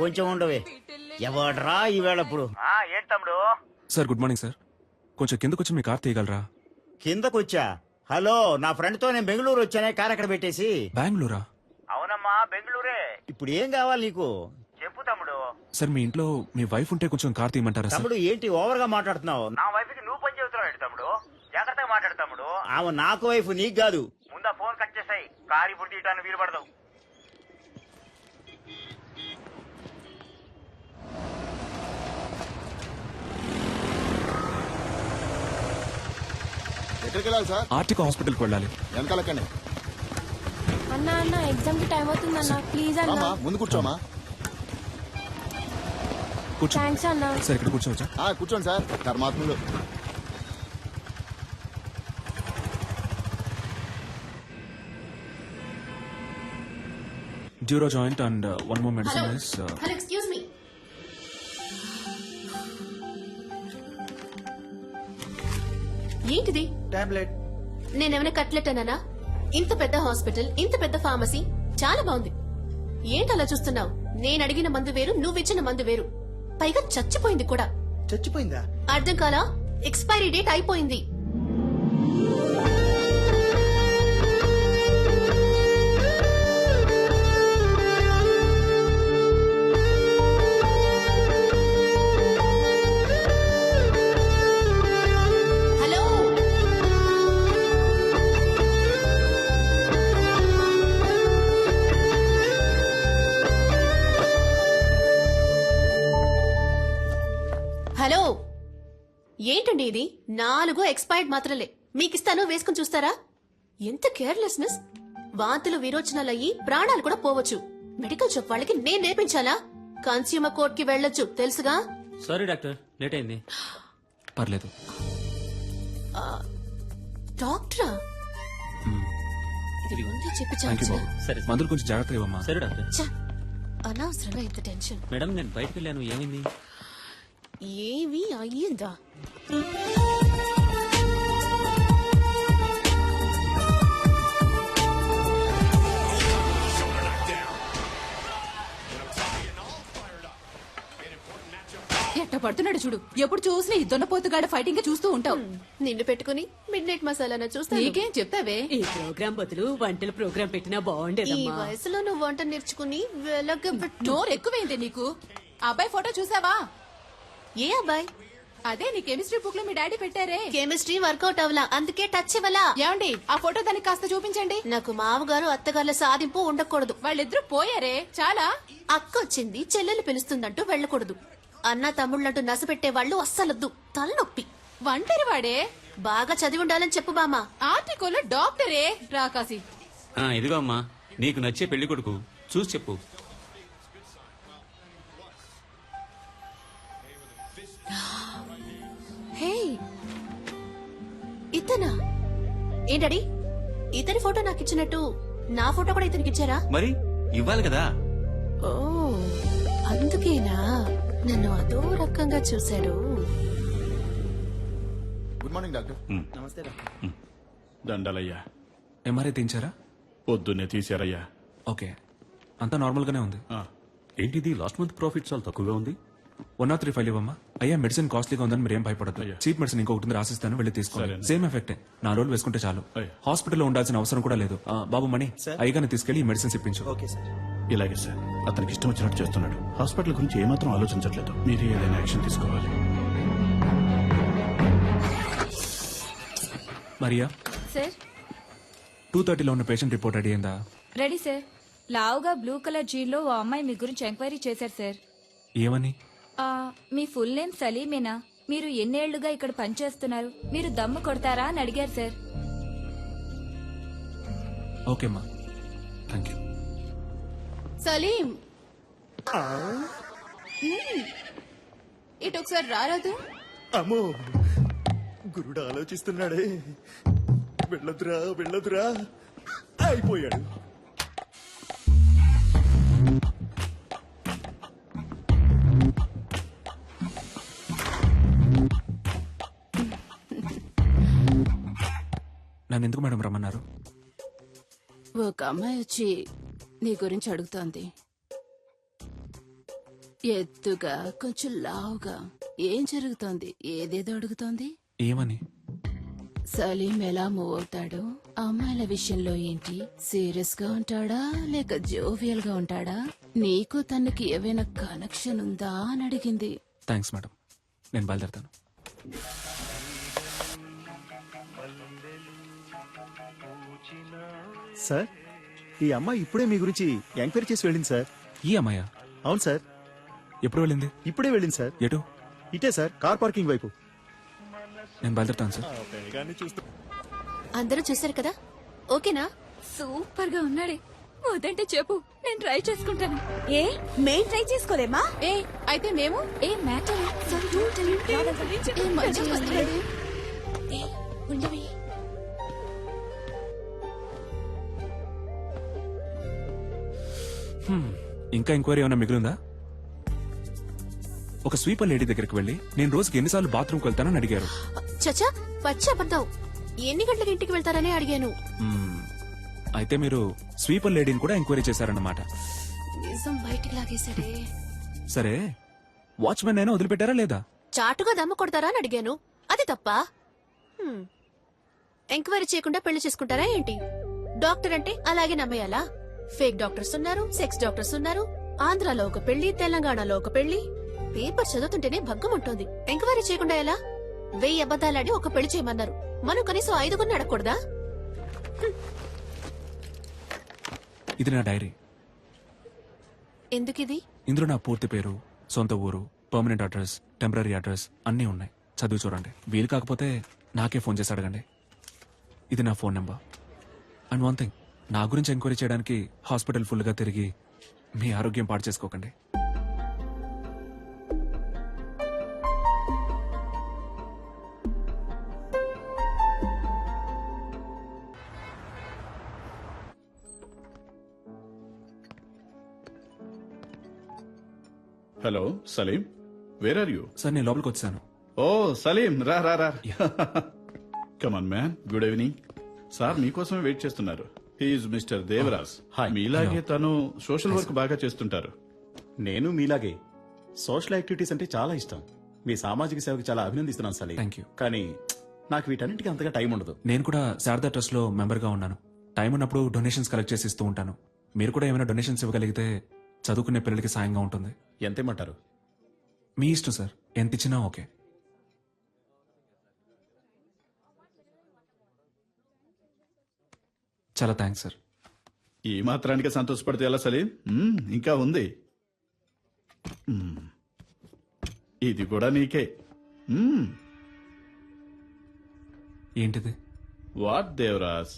కొంచెం ఉండవే. ఎవడ్రా ఈవేళ ఇప్పుడు? ఏంటి తమ్ముడు? Sir good morning sir. కొంచెం కిందకొచ్చి మీ కార్ తీయగలరా? కిందకొచ్చా? హలో, నా ఫ్రెండ్ తో నేను బెంగళూరు వచ్చానే, కార్ అక్కడ పెట్టేసి. బెంగళూరా? అవునమ్మా, బెంగళూరే. ఇప్పుడు ఏం కావాలి నీకు? చెప్పు తమ్ముడు. సార్ మీ ఇంట్లో మీ వైఫ్ ఉంటే కొంచెం కార్ తీయమంటారా సార్? తమ్ముడు ఏంటి ఓవర్ గా మాట్లాడుతున్నావు? నా వైఫ్ కి నువ్వు పని చెబుతున్నావు తమ్ముడు. జాగ్రత్తగా మాట్లాడు తమ్ముడు. ఆమె నాకు వైఫ్, నీకు కాదు. ముందా ఫోన్ కట్ చేసాయి. కారు ఇప్పుడు తీయటానికి వీలు పడదు. ఎక్కడికి వెళ్ళాలి సార్? ఆర్టిక హాస్పిటల్కి వెళ్ళాలి. వెనకాలకండి. అన్న ఎగ్జామ్ కి టైం అవుతుంది అన్న, ప్లీజ్ అన్న. ముందు కూర్చోమా. కూర్చో. థ్యాంక్స్ అన్న. సార్ ఇక్కడ కూర్చోవచ్చా? కూర్చోండి సార్. ధర్మాత్ములు. డ్యూరో joint and one more medicine is hello, excuse me. ఏంటిది? టాబ్లెట్. నేనేమైనా కట్లెట్ అన్నానా? ఇంత పెద్ద హాస్పిటల్, ఇంత పెద్ద ఫార్మసీ, చాలా బాగుంది. ఏంటి అలా చూస్తున్నావు? నేను అడిగిన మందు వేరు, నువ్విచ్చిన మందు వేరు. పైగా చచ్చిపోయింది కూడా. చచ్చిపోయిందా? అర్థం కాలా? ఎక్స్పైరీ డేట్ అయిపోయింది. హలో, హలో, ఏంటండి ఇది? 4 ఎక్స్పైర్డ్ మాత్రలే మీకిస్తాను, వేసుకుని చూస్తారా? ఎంత కేర్లెస్నెస్! వాంతులు విరోచనాలయ్యి ప్రాణాలు కూడా పోవచ్చు. మెడికల్ షాప్ వాళ్ళకి నేను నేర్పించాలా? కన్స్యూమర్ కోర్ట్ కి వెళ్ళొచ్చు, తెలుసుగా? సారీ డాక్టర్, లేట్ అయింది. పర్లేదు. డాక్టరా? ఇది ముందే చెప్పి థ్యాంక్ యూ చాలు. బాబు. సరే. మందులు కొంచెం జాగ్రత్తగా ఇవ్వమ్మా. సరే డాక్టర్. ఛ, అనవసరంగా ఇంత టెన్షన్. మేడం నేను బయటకు వెళ్ళాను, ఏమైంది? ఏవి అయ్యిందా? ఎట్ట పడుతున్నాడు చూడు. ఎప్పుడు చూసినా ఈ దున్నపోతుగాడ ఫైటింగ్ చూస్తూ ఉంటావు. నిన్ను పెట్టుకుని మిడ్ నైట్ మసాలా చూస్తా. నీకేం చెప్తావే? ఈ ప్రోగ్రాం బదులు వంటల ప్రోగ్రాం పెట్టినా ఈ బాగుండేదమ్మా. వయసులో నువ్వు వంట నేర్చుకుని వెలగబెట్టు. నోరు ఎక్కువైంది నీకు. అబ్బాయి ఫోటో చూసావా? ఏ అబ్బాయి? అదే నీ కెమిస్ట్రీ బుక్ లో మీ డాడీ పెట్టారే. కెమిస్ట్రీ వర్కౌట్ అవలా, అందుకే టచ్ ఇవ్వలా. ఏమండి ఆ ఫోటో దానికి కాస్త చూపించండి. నాకు మామగారు అత్తగారుల సాధింపు ఉండకూడదు. వాళ్ళిద్దరూ పోయారే చాలా. అక్క వచ్చింది, చెల్లెలు పిలుస్తుందంటూ వెళ్ళకూడదు. అన్న తమ్ముళ్ళంటూ నసపెట్టే వాళ్ళు అస్సలొద్దు, తలనొప్పి. ఒంటరి వాడే. బాగా చదివి ఉండాలని చెప్పు బామ్మ. ఆర్టికల్ డాక్టరే రాకాసి. ఇదిగో అమ్మా, నీకు నచ్చే పెళ్లి కొడుకు చూసి చెప్పు. హే, ఇతనా? ఏంటడి ఇతని ఫోటో నాకు ఇచ్చినట్టు నా ఫోటో కూడా ఇతనికి ఇచ్చారా? మరి ఇవ్వాలి కదా. ఓ, అందుకేనా నన్ను అదో రకంగా చూశాడు. Good morning doctor. నమస్తే డాక్టర్. దండలయ్యా. ఎంఆర్ఐ తీయించారా? పొద్దున్నే తీశారయ్యా. ఓకే, అంతా నార్మల్ గానే ఉంది. ఏంటిది లాస్ట్ మంత్ ప్రాఫిట్ చాలా తక్కువగా ఉంది. 103 ఇవ్వమ్మా. అయ్యా మెడిసిన్ కాస్ట్లీగా ఉందని మీరు ఏం భయపడదు. అయ్యా. చీప్ మెడిసిన్ ఇంకొకటి రాసిస్తాను, వెళ్ళి తీసుకోండి. సరే. సేమ్ ఎఫెక్టే. 4 రోజులు వేసుకుంటే చాలు. అయ్యా. హాస్పిటల్లో ఉండాల్సిన అవసరం కూడా లేదు. బాబు మణి, అయ్యగానే తీసుకెళ్లి ఈ మెడిసిన్స్ ఇప్పించు. Okay sir. ఇలాగే సార్, అతనికి ఇష్టం వచ్చినట్టు చేస్తున్నాడు. హాస్పిటల్ గురించి ఏమాత్రం ఆలోచించట్లేదు. మీరు ఏదైనా యాక్షన్ తీసుకోవాలి. మరియా, సార్ 2:30లో ఉన్న పేషెంట్ రిపోర్ట్ రెడీ అయిందా? Ready sir. లావుగా బ్లూ కలర్ జీన్లో ఓ అమ్మాయి మీ గురించి ఎంక్వైరీ చేశారు సార్. ఏమని? మీ ఫుల్ నేమ్ సలీమేనా? మీరు ఎన్నేళ్లుగా ఇక్కడ పనిచేస్తున్నారు? మీరు దమ్ము కొడతారా అని అడిగారు సార్. ఓకేమ్మా, థ్యాంక్ యూ. సలీం, ఇటు ఒకసారి రారాదు. అమ్మో, గురుడు ఆలోచిస్తున్నాడే. వెళ్ళదురా వెళ్ళదురా, అయిపోయాడు. నన్ను ఎందుకు మేడం రమ్మన్నారు? ఒక అమ్మాయి వచ్చి నీ గురించి అడుగుతోంది. ఎత్తుగా కొంచెం లావుగా ఏం జరుగుతోంది? ఏదేదో అడుగుతోంది. ఏమని? సలీం ఎలా మూవ్ అవుతాడు? అమ్మాయిల విషయంలో ఏంటి? సీరియస్ గా ఉంటాడా లేక జోవియల్ గా ఉంటాడా? నీకు తనకి ఏవైనా కనెక్షన్ ఉందా అని అడిగింది. థ్యాంక్స్ మేడం, నేను బయలుదేరుతాను. సార్, ఈ అమ్మాయి ఇప్పుడే మీ గురించి ఎంక్వైరీ చేసి వెళ్ళింది సార్. ఈ అమ్మాయా? అవును సార్, ఎప్పుడు వెళ్ళింది? ఇప్పుడే వెళ్ళింది సార్. ఎటు? ఇటే సార్, కార్ పార్కింగ్ వైపు. నేను బయలుదేరుతాను సార్. అందరూ చూశారు కదా, ఓకేనా? సూపర్ గా ఉన్నాడే. వద్దంటే చెప్పు, నేను ట్రై చేసుకుంటాను. ఏ మేం ట్రై చేసుకోలేమా? ఏ అయితే మేము ఏ మ్యాటర్ ఉండవి. ఇంకా ఎంక్వైరీ ఏమైనా మిగిలిందా? ఒక స్వీపర్ లేడీ దగ్గరికి వెళ్ళి నేను రోజుకి ఎన్నిసార్లు బాత్రూమ్కి వెళ్తానని అడిగారు. చచ్చా, పచ్చి అబద్ధం. ఎన్ని గంటలకు ఇంటికి వెళ్తారని అడిగాను. అయితే మీరు స్వీపర్ లేడీని కూడా ఎంక్వైరీ చేశారన్నమాట. నిజం బయటికి లాగేశాడే. సరే, వాచ్మెన్ అయినా వదిలిపెట్టారా లేదా? చాటుగా దమ్ము కొడతారా అని అడిగాను. అది తప్ప? ఎంక్వైరీ చేయకుండా పెళ్లి చేసుకుంటారా ఏంటి? డాక్టర్ అంటే అలాగే నమ్మేయాలా? ఫేక్ డాక్టర్స్ ఉన్నారు, సెక్స్ డాక్టర్స్ ఉన్నారు. ఆంధ్రాలో ఒక పెళ్లి, తెలంగాణలో ఒక పెళ్లి. పేపర్ చదువుతుంటేనే భగ్గం ఉంటుంది. ఎంక్వైరీ చేయకుండా ఎలా? 1000 అబద్దాలాడి ఒక పెళ్లి చేయమన్నారు. మనం కనీసం 5 అడగకూడదా? ఇది నా డైరీ. ఎందుకిది? ఇందులో నా పూర్తి పేరు, సొంత ఊరు, పర్మనెంట్ అడ్రస్, టెంపరీ అడ్రస్ అన్నీ ఉన్నాయి. చదివి చూడండి. వీలు కాకపోతే నాకే ఫోన్ చేసి అడగండి. ఇది నా phone number. And one thing, నా గురించి ఎంక్వైరీ చేయడానికి హాస్పిటల్ ఫుల్గా తిరిగి మీ ఆరోగ్యం పాడు చేసుకోకండి. Hello Salim, where are you? Sir, నేను లోపలికి వచ్చాను. ఓ సలీం, రా రా రా. Come on man, good evening. Sir మీకోసమే వెయిట్ చేస్తున్నారు. He is mister Devaraj. మీలాగే తను సోషల్ వర్క్ బాగా చేస్తుంటారు. నేను మీలాగే సోషల్ యాక్టివిటీస్ అంటే చాలా ఇష్టం. మీ సామాజిక సేవకి చాలా అభినందిస్తున్నాను సలీం. Thank you. కానీ నాకు వీటన్నిటికీ అంతగా టైం ఉండదు. నేను కూడా శారదా ట్రస్ట్ లో మెంబర్ గా ఉన్నాను. టైం ఉన్నప్పుడు డొనేషన్స్ కలెక్ట్ చేసి ఇస్తూ ఉంటాను. మీరు కూడా ఏమైనా డొనేషన్స్ ఇవ్వగలిగితే చదువుకునే పిల్లలకి సాయంగా ఉంటుంది. ఎంతేమంటారు? మీ ఇష్టం సార్, ఎంత ఇచ్చినా ఓకే. చాలా థ్యాంక్స్ సార్. ఈ మాత్రానికి సంతోషపడితే ఎలా సలీం? ఇంకా ఉంది. ఇది కూడా నీకే. ఏంటిది? వాట్ దేవరాజ్?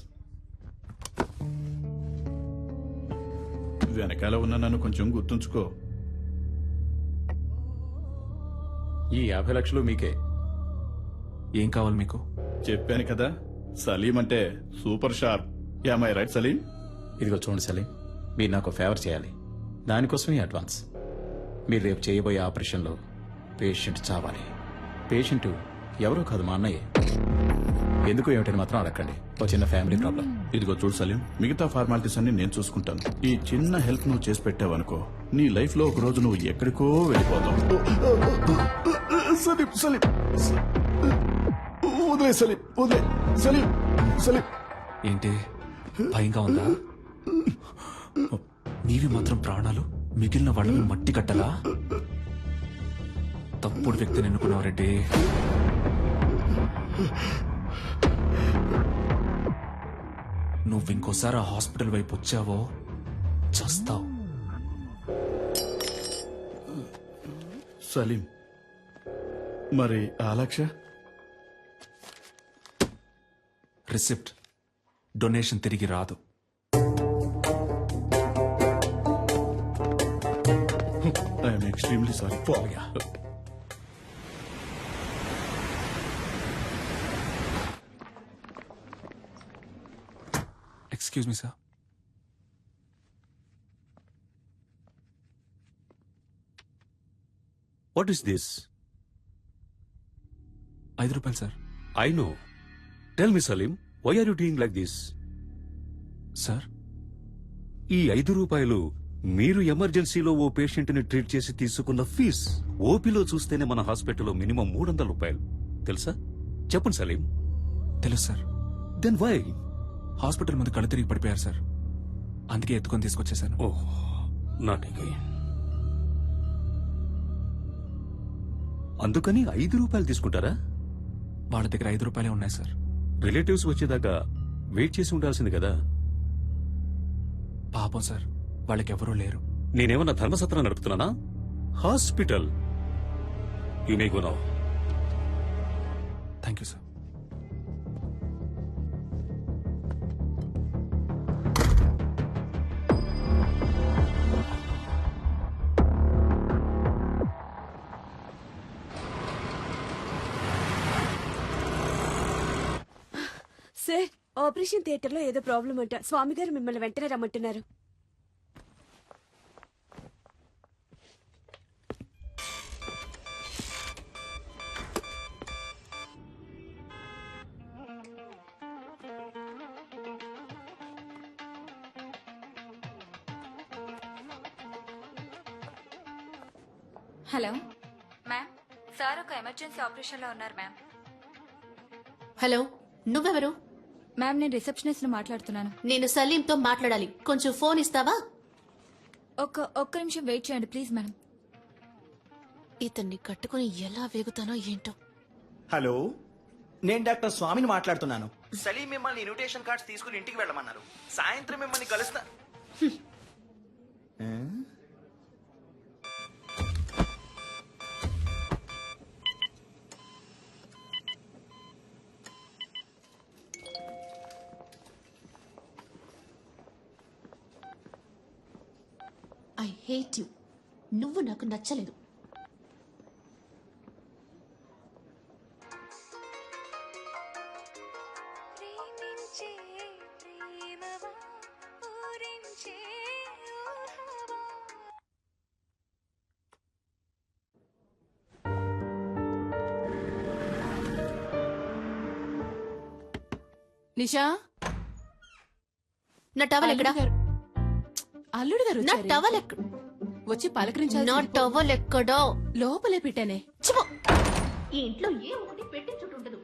వెనకాల ఉన్న నన్ను కొంచెం గుర్తుంచుకో. ఈ 50 లక్షలు మీకే. ఏం కావాలి మీకు? చెప్పాను కదా, సలీం అంటే super sharp. Am I right Salim? ఇదిగో చూడండి సలీం, మీరు నాకు ఫేవర్ చేయాలి. దానికోసమే అడ్వాన్స్. మీరు రేపు చేయబోయే ఆపరేషన్లో పేషెంట్ చావాలి. పేషెంట్ ఎవరో కాదు, మా అన్నయ్య. ఎందుకు ఏమిటని మాత్రం అడగండి. ఒక చిన్న ఫ్యామిలీ ప్రాబ్లం. ఇదిగో చూడు సలీం, మిగతా ఫార్మాలిటీస్ అన్ని నేను చూసుకుంటాను. ఈ చిన్న హెల్ప్ నువ్వు చేసి పెట్టావనుకో, నీ లైఫ్ లో ఒక రోజు నువ్వు ఎక్కడికో వెళ్ళిపోతావు. సలీం సలీం, వదిలే సలీం, వదిలే సలీం. సలీం ఏంటి భయంగా ఉందా? నీవి మాత్రం ప్రాణాలు, మిగిలిన వాళ్ళని మట్టి కట్టలా? తప్పుడు వ్యక్తిని ఎన్నుకున్నావు రెడ్డి. నువ్వు ఇంకోసారి ఆ హాస్పిటల్ వైపు వచ్చావో చస్తావు. సలీం, మరి ఆ లక్ష? రిసిప్ట్, డొనేషన్ తిరిగి రాదు. I'm extremely sorry. Excuse me sir. What is this? 5 రూపాయలు sir. I know. Tell me Salim, why are you doing like this? Sir, ఈ 5 రూపాయలు మీరు ఎమర్జెన్సీలో ఓ పేషెంట్ ని ట్రీట్ చేసి తీసుకున్న ఫీజ్ ఓపీలో చూస్తేనే మన హాస్పిటల్లో మినిమం 300 రూపాయలు తెలుసా? చెప్పండి సలీం. తెలుసు సార్. Then why? హాస్పిటల్ ముందు కళ్ళు తిరిగి పడిపోయారు సార్. అందుకే ఎత్తుకొని తీసుకొచ్చేసాను. ఓహ్ నాటికి. అందుకని 5 రూపాయలు తీసుకుంటారా? వాళ్ళ దగ్గర 5 రూపాయలే ఉన్నాయి సార్. రిలేటివ్స్ వచ్చేదాకా వెయిట్ చేసి ఉండాల్సింది కదా. పాపం సార్, వాళ్ళకెవరూ లేరు. నేనేమన్నా ధర్మసత్రం నడుపుతున్నానా? Hospital. You may go now. Thank you sir. Sir operation theatre లో ఏదో ప్రాబ్లం అంట. స్వామి గారు మిమ్మల్ని వెంటనే రమ్మంటున్నారు. హలో మ్యామ్, సార్ ఒక ఎమర్జెన్సీ ఆపరేషన్ లో ఉన్నారు మ్యామ్. హలో, నువ్వెవరు? మ్యామ్, నేను రిసెప్షనిస్ట్ ని మాట్లాడుతున్నాను. నేను సలీంతో మాట్లాడాలి. కొంచెం ఫోన్ ఇస్తావా? ఒక్క నిమిషం వెయిట్ చేయండి ప్లీజ్ మేడం. ఇతన్ని కట్టుకుని ఎలా వేగుతానో ఏంటో. హలో, నేను డాక్టర్ స్వామిని మాట్లాడుతున్నాను. సలీం మిమ్మల్ని ఇన్విటేషన్ కార్డ్స్ తీసుకుని ఇంటికి వెళ్ళమన్నారు. సాయంత్రం మిమ్మల్ని కలుస్తా. I hate you. నువ్వు నాకు నచ్చలేదు. నిషా, నా టవల్ ఎక్కడా? అల్లుడు గారు నా వచ్చారే. టవల్ ఎక్కడ? వచ్చి పలకరించాలి. నా టవల్ ఎక్కడో లోపలే పెట్టానే. చిపో. ఈ ఇంట్లో ఏ ఒకటి పెట్టి చుట్టూ ఉండదు.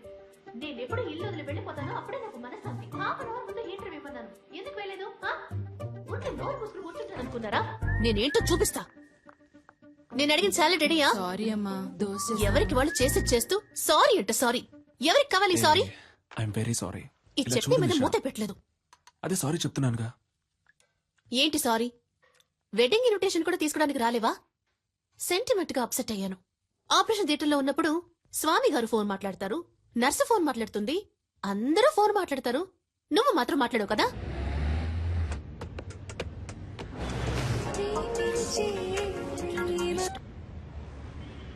నేను ఎప్పుడు ఇల్లు వదిలి వెళ్ళిపోతానో అప్పుడే నాకు మనశ్శాంతి. హాఫ్ అన్ అవర్ ముందు హీటర్ ఇవ్వన్నాను. ఎందుకు వెళ్ళలేదు? ఉంటే నోరు మూసుకుని కూర్చుంటాను అనుకున్నారా? నేనేంటో చూపిస్తా. నేను అడిగిన సాలరీ రెడీయా? సారీ అమ్మా, దోశ. ఎవరికి వాళ్ళు చేసి చేస్తూ సారీ అంట సారీ. ఎవరికి కావాలి సారీ? I'm very sorry. ఈ చట్నీ మీద మూత పెట్టలేదు. అదే సారీ చెప్తున్నానుగా. ఏంటి సారీ? వెడ్డింగ్ ఇన్విటేషన్ కూడా తీసుకోవడానికి రాలేవా? సెంటిమెంట్ గా అప్సెట్ అయ్యాను. ఆపరేషన్ థియేటర్ లో ఉన్నప్పుడు స్వామి గారు ఫోన్ మాట్లాడతారు, నర్సు ఫోన్ మాట్లాడుతుంది, అందరూ ఫోన్ మాట్లాడతారు. నువ్వు మాత్రం మాట్లాడవు కదా?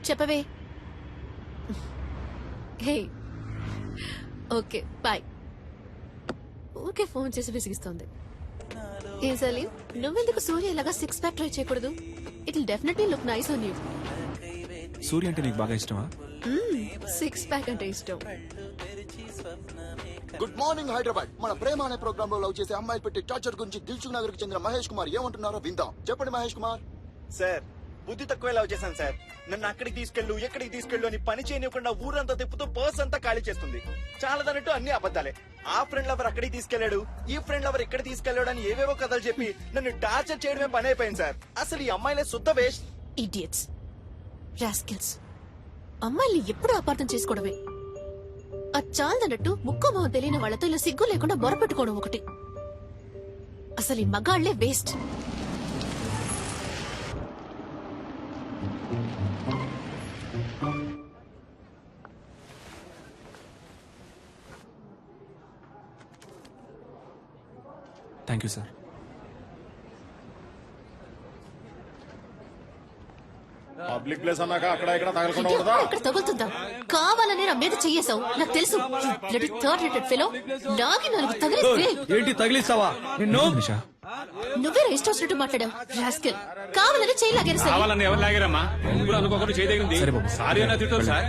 చెప్పవే. Hey, okay bye. ఊరికే ఫోన్ చేసి విసిగిస్తోంది. ఏం సలీం, నువ్వెందుకు సూర్య ఇలాగా 6 ప్యాక్ ట్రై చేయకూడదు? It will definitely look nice on you. Surya అంటే నీకు బాగా ఇష్టమా? 6 ప్యాక్ అంటే ఇష్టం. Good morning Hyderabad. మన ప్రేమ అనే ప్రోగ్రామ్ లో లవ్ చేసే అమ్మాయిలు పెట్టి టార్చర్ గురించి దిల్సుఖ్ నగర్ కి చెందిన మహేష్ కుమార్ ఏమంటున్నారో విందాం. చెప్పండి మహేష్ కుమార్. సార్, బుద్ధి తక్కువ లవ్ చేశాను సార్. నన్ను అక్కడికి తీసుకెళ్ళు, ఎక్కడికి తీసుకెళ్ళు అని పని చేయనివ్వకుండా ఊరంతా తిప్పుతూ పర్స్ అంతా ఖాళీ చేస్తుంది. చాలదన్నట్టు అన్ని అబద్ధాలే. ఆ ఫ్రెండ్ లవర్ అక్కడికి తీసుకెళ్లాడు, ఈ ఫ్రెండ్ లవర్ ఇక్కడ తీసుకెళ్లాడు అని ఏవేవో కథలు చెప్పి నన్ను టార్చర్ చేయడమే పని అయిపోయింది సార్. అసలు ఈ అమ్మాయిలే శుద్ధ వేస్ట్. Idiots, rascals. అమ్మాయిల్ని ఎప్పుడు అపార్థం చేసుకోవడమే. అది చాలదన్నట్టు ముక్కు మొహం తెలియని వాళ్లతో ఇలా సిగ్గు లేకుండా బొరపెట్టుకోవడం ఒకటి. అసలు ఈ మగాళ్లే waste. Thank you sir. Public place అన్నాక అక్కడ ఇక్కడ తగలకుండా ఎక్కడ ఎక్కడ తగులుతుందా? కావాలనే నా మీద చెయ్యేశావు, నాకు తెలుసు. థర్డ్ రేటెడ్ ఫెలో లాగి 4 తగిలిస్తే ఏంటి తగిలిస్తావా? నిషా, నువ్వే ఇష్టం వచ్చినట్టు మాట్లాడావు రాస్కెల్. కావాలని చేయి లాగారు సార్. కావాలని ఎవరు లాగారమ్మా ఊరు అనుకోకుండా చేయదగింది సరే బాబు. సారీ అన్న తిట్టారు సార్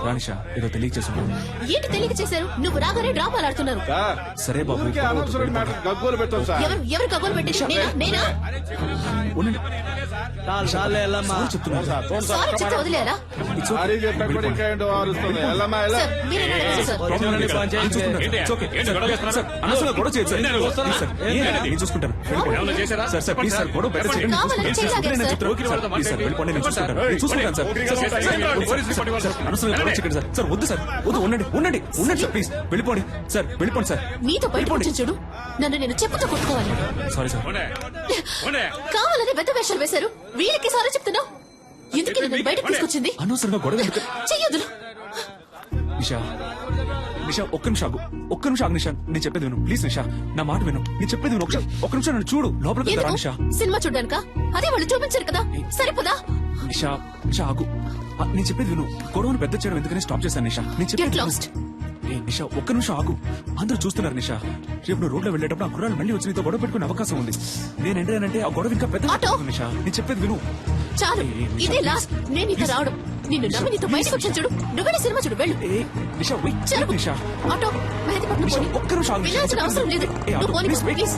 రానిషా ఏదో తెలియక చేసుకున్నాను. ఏంటి తెలియక చేశారు? నువ్వు రాగానే డ్రామాలు ఆడుతున్నారు. సరే బాబు గగ్గోలు పెట్టాం సార్. ఎవరు కగోలు పెట్టింది? నేనా? ఉండండి. సారీ చెప్తున్నాను. సారీ చెప్తే వదిలేరా? It's okay. వెళ్ళిపోండి. సార్ మీరేనా అడగాలి సార్? ప్రాబ్లం లేదు సార్. నేను చూసుకుంటాను. It's okay. సార్, అనవసరంగా గొడవ చేయొద్దు సార్. Please sir. నేను చూసుకుంటాను. వెళ్ళిపోండి. సార్ ప్లీజ్ సార్ గొడవ పెద్ద చేయండి. కావాలని చేయి లాగారు సార్. ప్లీజ్ సార్ వెళ్ళిపోండి. నేను చూసుకుంటాను. నేను చూసుకుంటాను సార్. అనవసరంగా గొడవ చేయకండి సార్. సార్ వద్దు సార్. వద్దు ఉండండి సార్. ప్లీజ్ వెళ్ళిపోండి సార్. వెళ్ళిపోండి సార్. నీతో బయటకు వచ్చి చూడు. నన్ను నేను చెప్పుతో కొట్టుకోవాలి. Sorry sir. కావాలని పెద్ద వేషాలు వేశారు. వీళ్ళకి సారీ చెప్తున్నావు. ఎందుకు నన్ను బయటకు తీసుకొచ్చింది? అనవసరంగా గొడవ ఎందుకు? చెయ్యొద్దు. నిషా ఒక్క నిమిషం ఆగు నిషా. నేను చెప్పేది విను ప్లీజ్ నిషా. నా మాట విను. నేను చెప్పేది విను. ఒక్క నిమిషం నన్ను చూడు. లోపలికి వెళ్తారా నిషా? సినిమా చూడ్డానికా? అదే వాళ్ళు చూపించారు కదా, సరిపోదా? నిషా ఆగు. నేను చెప్పేది విను. గొడవను పెద్ద చేయడం ఎందుకని స్టాప్ చేశాను నిషా. నేను చెప్పేది Get విను. lost. నిషా ఒక్క నిమిషం ఆగు. అందరూ చూస్తున్నారు నిషా. రేపు నువ్వు రోడ్లో వెళ్ళేటప్పుడు ఆ గుర్రాలు మళ్ళీ వచ్చి నీతో గొడవ పెట్టుకునే అవకాశం ఉంది. నేను ఎంటానంటే ఆ గొడవ ఇంకా పెద్ద ఆటో. నిషా. నేను చెప్పేది విను. చాలు, ఇదే లాస్ట్. నేను నీతో రావడం. నిన్ను నమ్మి నీతో బయటకు వచ్చాను చూడు. నువ్వే సినిమా చూడు. వెళ్ళు. నిషా వెయిట్ చలో. నిషా. ఆటో మెహదీపట్నం నిషా పోనీ. ఒక్క నిమిషం ఆగు నిషా. వెళ్ళాల్సిన అవసరం లేదు. ఏ, ఆటో, నువ్వు పోనీ please, wait. ప్లీజ్.